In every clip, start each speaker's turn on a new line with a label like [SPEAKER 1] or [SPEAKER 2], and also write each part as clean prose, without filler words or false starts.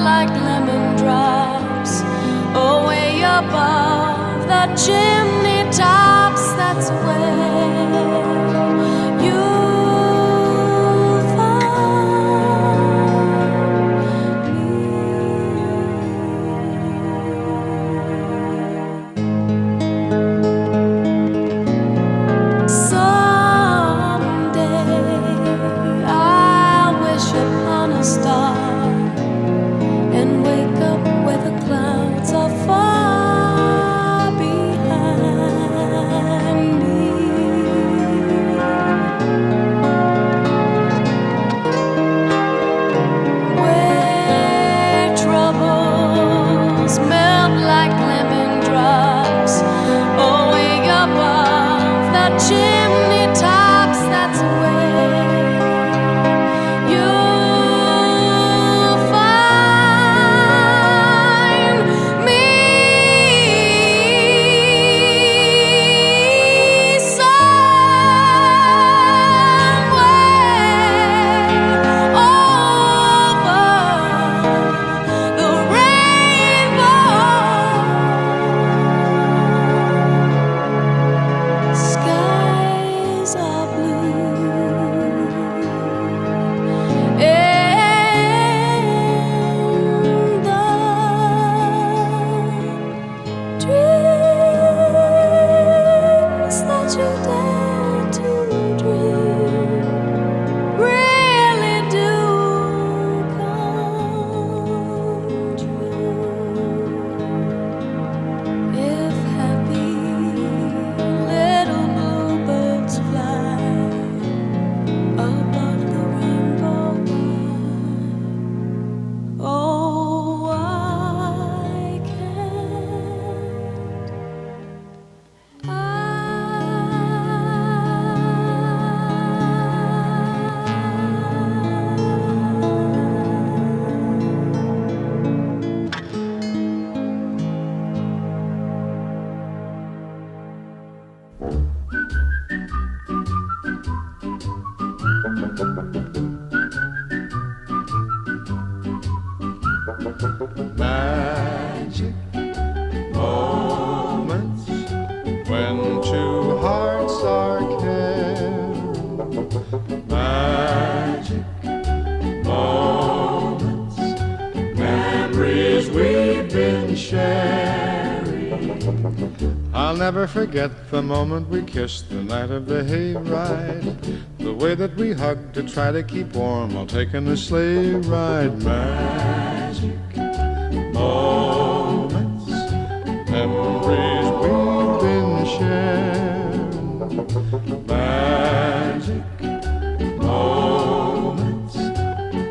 [SPEAKER 1] like lemon drops away above the chimney tops. That's where you'll find me. Someday I'll wish upon a star and wake up where the clouds are far behind me. Where troubles melt like lemon drops away above the chimney tops. That's where you'll find me. Somewhere over the rainbow, skies are blue, and the dreams that you dare to dream really do come true. If happy little bluebirds fly above the rainbow, oh, why can't I?
[SPEAKER 2] Magic moments when two hearts are caring. Magic moments, memories we've been sharing. I'll never forget the moment we kissed the night of the hayride. The way that we hugged to try to keep warm while taking a sleigh ride. Magic moments, memories we've been sharing. Magic moments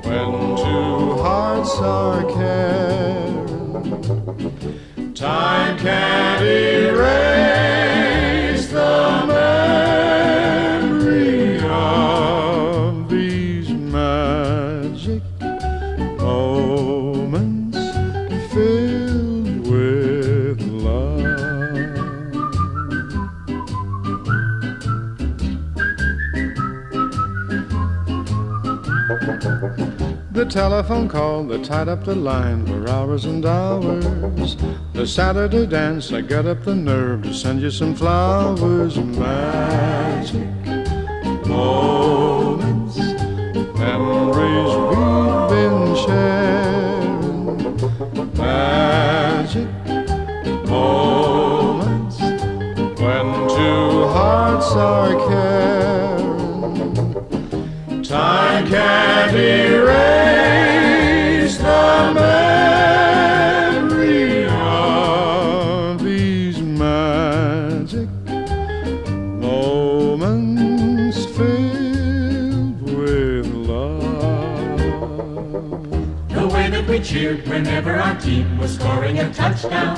[SPEAKER 2] when two hearts are caring. Time can't erase the memory of these magic moments filled with love. The telephone call that tied up the line for hours and hours. The Saturday dance, I got up the nerve to send you some flowers. Magic moments, memories we've been sharing. Magic moments when two hearts are caring. Time can't erase the memory of these magic moments filled with love.
[SPEAKER 3] The way that we cheered whenever our team was scoring a touchdown.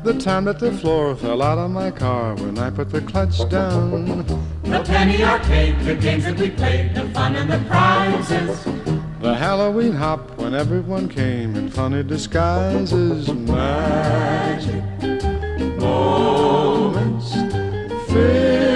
[SPEAKER 2] The time that the floor fell out of my car when I put the clutch down.
[SPEAKER 3] The penny arcade, the games that we played, the fun and the prizes.
[SPEAKER 2] The Halloween hop when everyone came in funny disguises. Magic moments filled